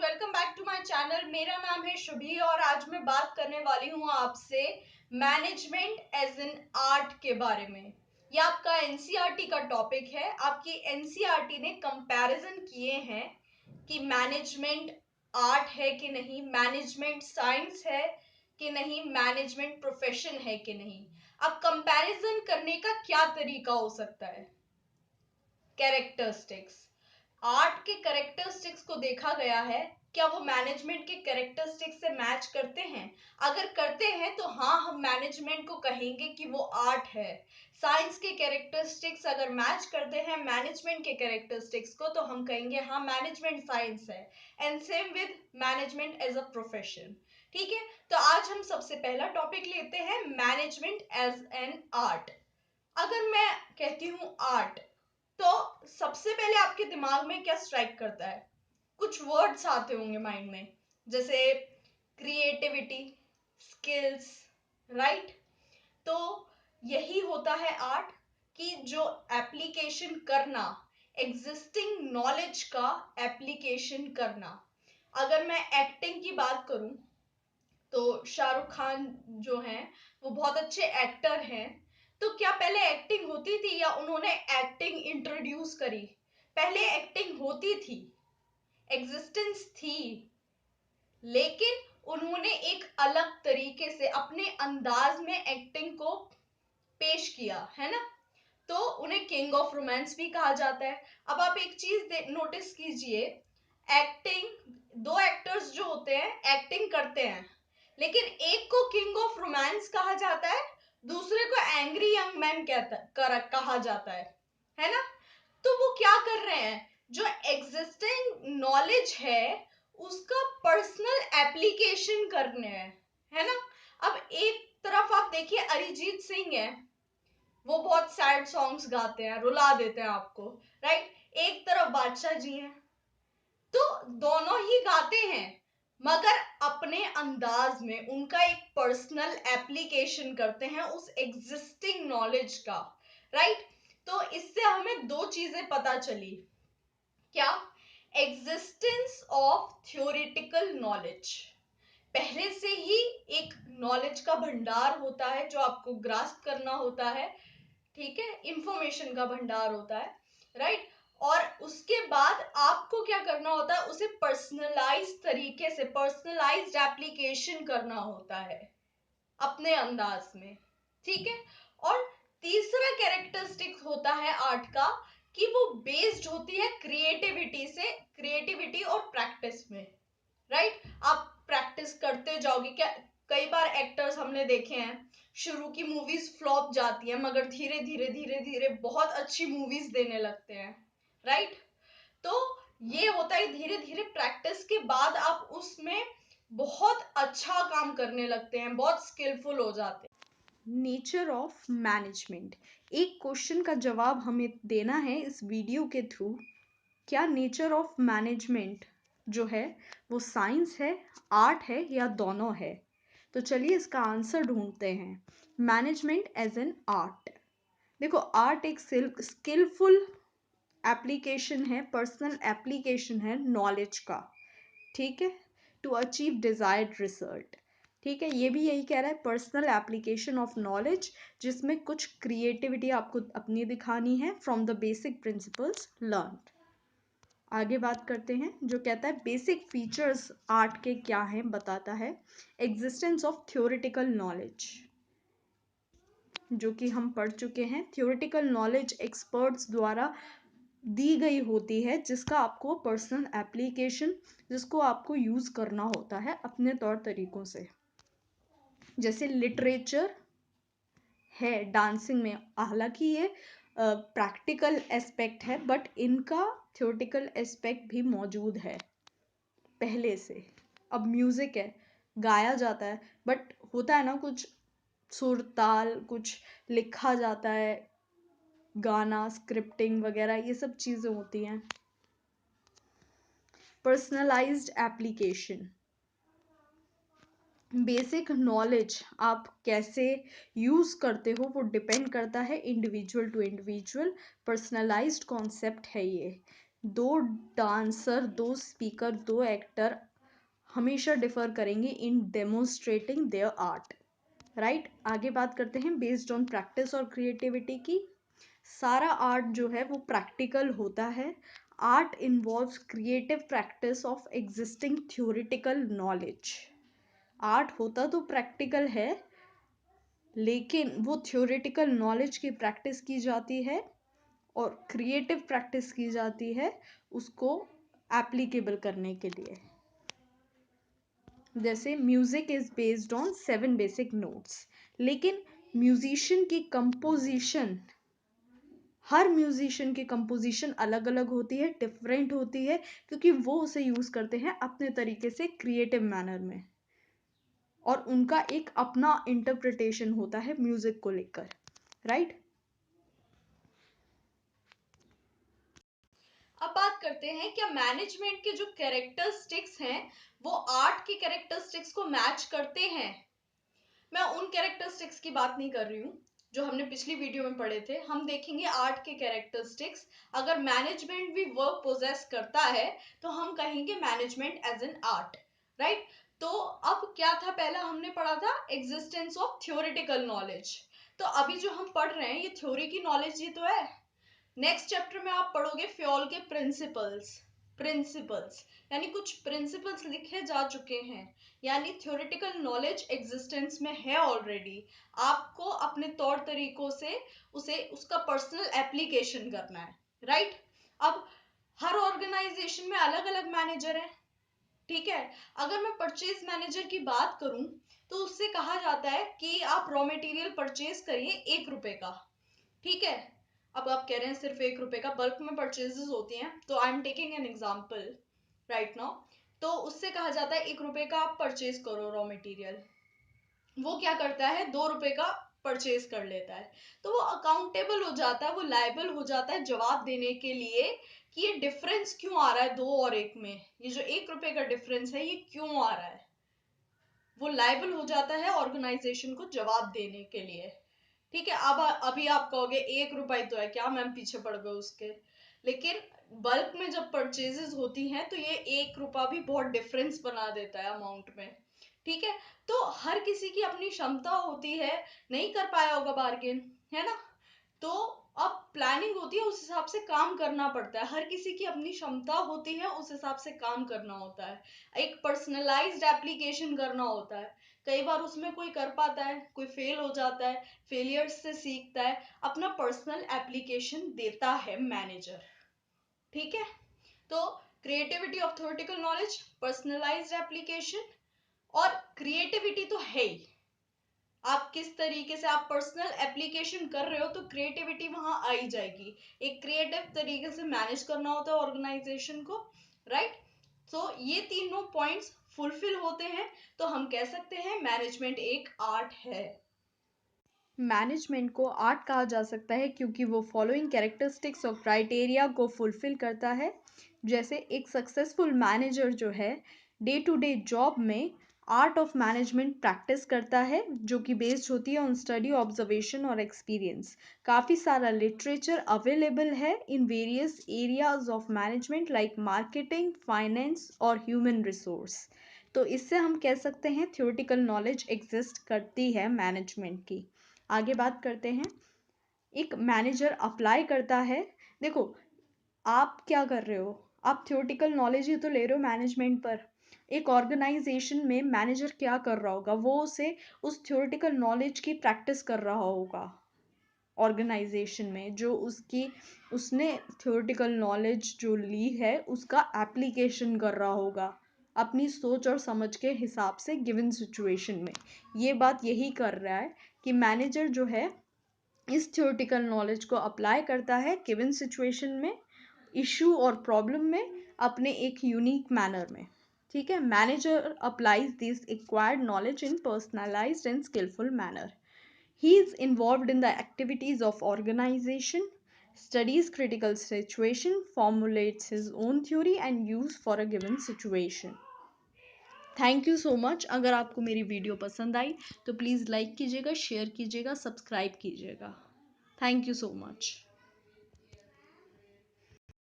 Welcome back to my channel. मेरा नाम है शुभी और आज मैं बात करने वाली हूँ आपसे मैनेजमेंट एज एन आर्ट के बारे में। यह आपका एनसीईआरटी का टॉपिक है। आपकी एनसीईआरटी ने कंपैरिजन किए हैं कि मैनेजमेंट आर्ट है कि नहीं, मैनेजमेंट साइंस है कि नहीं, मैनेजमेंट प्रोफेशन है कि नहीं। अब कंपैरिजन करने का क्या तरीका हो सकता है? कैरेक्टरिस्टिक्स, आर्ट के कैरेक्टरिस्टिक्स को देखा गया है, क्या वो मैनेजमेंट के कैरेक्टरिस्टिक्स से मैच करते हैं? अगर करते हैं तो हाँ, हम मैनेजमेंट को कहेंगे कि वो आर्ट है। साइंस के कैरेक्टरिस्टिक्स अगर मैच करते हैं मैनेजमेंट के कैरेक्टरिस्टिक्स को तो हम कहेंगे हाँ, मैनेजमेंट साइंस है। And same with management as a profession. ठीक है, तो आज हम सबसे पहला टॉपिक लेते हैं मैनेजमेंट एज एन आर्ट। अगर मैं कहती हूँ आर्ट तो सबसे पहले आपके दिमाग में क्या स्ट्राइक करता है? कुछ वर्ड्स आते होंगे माइंड में, जैसे क्रिएटिविटी, स्किल्स, राइट? तो यही होता है आर्ट, कि जो एप्लीकेशन करना, एग्जिस्टिंग नॉलेज का एप्लीकेशन करना। अगर मैं एक्टिंग की बात करूं तो शाहरुख खान जो हैं वो बहुत अच्छे एक्टर हैं। तो क्या पहले एक्टिंग होती थी या उन्होंने एक्टिंग इंट्रोड्यूस करी? पहले एक्टिंग होती थी, एग्जिस्टेंस थी, लेकिन उन्होंने एक अलग तरीके से अपने अंदाज में एक्टिंग को पेश किया, है ना? तो उन्हें किंग ऑफ रोमांस भी कहा जाता है। अब आप एक चीज नोटिस कीजिए, एक्टिंग, दो एक्टर्स जो होते हैं एक्टिंग करते हैं, लेकिन एक को किंग ऑफ रोमांस कहा जाता है, दूसरे को एंग्री यंग मैन कहा जाता है ना? तो वो क्या कर रहे हैं, जो एग्जिस्टिंग नॉलेज है उसका पर्सनल एप्लीकेशन करने हैं, है ना? अब एक तरफ आप देखिए अरिजीत सिंह है, वो बहुत सैड सॉन्ग्स गाते हैं, रुला देते हैं आपको, राइट? एक तरफ बादशाह जी हैं, तो दोनों ही गाते हैं मगर अपने अंदाज में उनका एक पर्सनल एप्लीकेशन करते हैं उस एग्जिस्टिंग नॉलेज का, राइट? तो इससे हमें दो चीजें पता चली। क्या? एग्जिस्टेंस ऑफ थ्योरेटिकल नॉलेज, पहले से ही एक नॉलेज का भंडार होता है जो आपको ग्रास्प करना होता है, ठीक है? इंफॉर्मेशन का भंडार होता है, राइट? और उसके बाद आपको क्या करना होता है, उसे पर्सनलाइज तरीके से, पर्सनलाइज्ड एप्लीकेशन करना होता है अपने अंदाज में, ठीक है? और तीसरा कैरेक्टरिस्टिक होता है आर्ट का कि वो बेस्ड होती है क्रिएटिविटी से, क्रिएटिविटी और प्रैक्टिस में, राइट? आप प्रैक्टिस करते जाओगे। क्या कई बार एक्टर्स हमने देखे हैं, शुरू की मूवीज फ्लॉप जाती है मगर धीरे धीरे धीरे धीरे बहुत अच्छी मूवीज देने लगते हैं, राइट? तो ये होता है, धीरे धीरे प्रैक्टिस के बाद आप उसमें बहुत अच्छा काम करने लगते हैं, बहुत स्किलफुल हो जाते हैं। नेचर ऑफ मैनेजमेंट, एक क्वेश्चन का जवाब हमें देना है इस वीडियो के थ्रू। क्या नेचर ऑफ मैनेजमेंट जो है वो साइंस है, आर्ट है या दोनों है? तो चलिए इसका आंसर ढूंढते हैं। मैनेजमेंट एज एन आर्ट, देखो आर्ट एक स्किलफुल एप्लीकेशन है, पर्सनल एप्लीकेशन है नॉलेज का, ठीक है, टू अचीव डिजायर्ड रिजल्ट। ठीक है, ये भी यही कह रहा है, पर्सनल एप्लीकेशन ऑफ नॉलेज, जिसमें कुछ क्रिएटिविटी आपको अपनी दिखानी है from the basic principles learn. आगे बात करते हैं, जो कहता है बेसिक फीचर्स आर्ट के क्या हैं, बताता है एग्जिस्टेंस ऑफ थ्योरेटिकल नॉलेज, जो कि हम पढ़ चुके हैं। थ्योरेटिकल नॉलेज एक्सपर्ट्स द्वारा दी गई होती है, जिसका आपको पर्सनल एप्लीकेशन, जिसको आपको यूज़ करना होता है अपने तौर तरीकों से। जैसे लिटरेचर है डांसिंग में, हालांकि ये प्रैक्टिकल एस्पेक्ट है बट इनका थ्योरेटिकल एस्पेक्ट भी मौजूद है पहले से। अब म्यूज़िक है, गाया जाता है बट होता है ना कुछ सुर ताल, कुछ लिखा जाता है, गाना स्क्रिप्टिंग वगैरह ये सब चीज़ें होती हैं। पर्सनलाइज्ड एप्लीकेशन, बेसिक नॉलेज आप कैसे यूज़ करते हो वो डिपेंड करता है individual to individual. Personalised concept है ये, दो डांसर, दो स्पीकर, दो एक्टर हमेशा डिफर करेंगे इन डेमोन्स्ट्रेटिंग देयर आर्ट, राइट। आगे बात करते हैं बेस्ड ऑन प्रैक्टिस और क्रिएटिविटी की। सारा आर्ट जो है वो प्रैक्टिकल होता है। Art involves creative practice of existing theoretical knowledge. Art होता तो प्रैक्टिकल है, लेकिन वो थ्योरेटिकल नॉलेज की प्रैक्टिस की जाती है और क्रिएटिव प्रैक्टिस की जाती है उसको एप्लीकेबल करने के लिए। जैसे music is based on 7 basic notes, लेकिन म्यूजिशियन की कंपोजिशन, हर म्यूजिशियन की कंपोजिशन अलग अलग होती है, डिफरेंट होती है, क्योंकि वो उसे यूज करते हैं अपने तरीके से क्रिएटिव मैनर में, और उनका एक अपना इंटरप्रिटेशन होता है म्यूजिक को लेकर, राइट। अब बात करते हैं क्या मैनेजमेंट के जो कैरेक्टरिस्टिक्स हैं वो आर्ट की कैरेक्टरिस्टिक्स को मैच करते हैं। मैं उन कैरेक्टरिस्टिक्स की बात नहीं कर रही हूँ जो हमने पिछली वीडियो में पढ़े थे। हम देखेंगे आर्ट के कैरेक्टरिस्टिक्स। अगर मैनेजमेंट भी वर्क पोजेस करता है तो हम कहेंगे management as an art, right. तो अब क्या था, पहला हमने पढ़ा था एग्जिस्टेंस ऑफ थ्योरेटिकल नॉलेज। तो अभी जो हम पढ़ रहे हैं ये थ्योरी की नॉलेज ही तो है। नेक्स्ट चैप्टर में आप पढ़ोगे फ्योल के प्रिंसिपल्स। प्रिंसिपल्स यानी कुछ प्रिंसिपल्स लिखे जा चुके हैं, यानी थ्योरेटिकल नॉलेज एग्जिस्टेंस में है ऑलरेडी। आपको अपने तौर तरीकों से उसे उसका पर्सनल एप्लीकेशन करना है, राइट। अब हर ऑर्गेनाइजेशन में अलग अलग मैनेजर हैं, ठीक है। अगर मैं परचेज मैनेजर की बात करूं तो उससे कहा जाता है कि आप रॉ मटेरियल परचेज करिए 1 रुपए का, ठीक है। अब आप कह रहे हैं सिर्फ 1 रुपए का, बल्क में परचेजेस होती हैं, तो I am taking an example right now. तो उससे कहा जाता है 1 रुपए का आप परचेज करो रॉ मटेरियल। वो क्या करता है 2 रुपए का परचेज कर लेता है, तो वो अकाउंटेबल हो जाता है, वो लाइबल हो जाता है जवाब देने के लिए कि ये डिफरेंस क्यों आ रहा है 2 और 1 में, ये जो 1 रुपए का डिफरेंस है ये क्यों आ रहा है। वो लाइबल हो जाता है ऑर्गेनाइजेशन को जवाब देने के लिए, ठीक है। अब अभी आप कहोगे 1 रुपए तो है, क्या मैम पीछे पड़ गए उसके। लेकिन बल्क में जब परचेजेस होती हैं तो ये 1 रुपया भी बहुत डिफरेंस बना देता है अमाउंट में, ठीक है। तो हर किसी की अपनी क्षमता होती है, नहीं कर पाया होगा बार्गेन, है ना। तो अब प्लानिंग होती है, उस हिसाब से काम करना पड़ता है। हर किसी की अपनी क्षमता होती है, उस हिसाब से काम करना होता है। एक पर्सनलाइज्ड एप्लीकेशन करना होता है। कई बार उसमें कोई कर पाता है, कोई फेल हो जाता है, फेलियर्स से सीखता है, अपना पर्सनल एप्लीकेशन देता है मैनेजर, ठीक है। तो creativity of theoretical knowledge, personalised application, और क्रिएटिविटी तो है ही। आप किस तरीके से आप पर्सनल एप्लीकेशन कर रहे हो तो क्रिएटिविटी वहां आ ही जाएगी। एक क्रिएटिव तरीके से मैनेज करना होता है ऑर्गेनाइजेशन को, राइट। सो ये तीनों पॉइंट्स फुलफिल होते हैं तो हम कह सकते हैं मैनेजमेंट एक आर्ट है। मैनेजमेंट को आर्ट कहा जा सकता है क्योंकि वो फॉलोइंग कैरेक्टरिस्टिक्स और क्राइटेरिया को फुलफिल करता है। जैसे एक सक्सेसफुल मैनेजर जो है डे टू डे जॉब में आर्ट ऑफ मैनेजमेंट प्रैक्टिस करता है, जो कि बेस्ड होती है ऑन स्टडी, ऑब्जर्वेशन और एक्सपीरियंस। काफ़ी सारा लिटरेचर अवेलेबल है in various areas of management like marketing, finance और ह्यूमन रिसोर्स। तो इससे हम कह सकते हैं थ्योरेटिकल नॉलेज एग्जिस्ट करती है मैनेजमेंट की। आगे बात करते हैं, एक मैनेजर अप्लाई करता है। देखो आप क्या कर रहे हो, आप थ्योरेटिकल नॉलेज ही तो ले रहे हो मैनेजमेंट पर। एक ऑर्गेनाइजेशन में मैनेजर क्या कर रहा होगा, वो उसे उस थ्योरेटिकल नॉलेज की प्रैक्टिस कर रहा होगा ऑर्गेनाइजेशन में, जो उसने थ्योरेटिकल नॉलेज जो ली है उसका एप्लीकेशन कर रहा होगा अपनी सोच और समझ के हिसाब से गिवन सिचुएशन में। ये बात यही कर रहा है कि मैनेजर जो है इस थ्योरेटिकल नॉलेज को अप्लाई करता है गिवन सिचुएशन में, इशू और प्रॉब्लम में, अपने एक यूनिक मैनर में, ठीक है। Manager applies this acquired knowledge in personalised and skilful manner. He is involved in the activities of organization, studies critical situation, formulates his own theory and use for a given situation. Thank you so much. अगर आपको मेरी video पसंद आई तो please like कीजिएगा, share कीजिएगा, subscribe कीजिएगा। Thank you so much.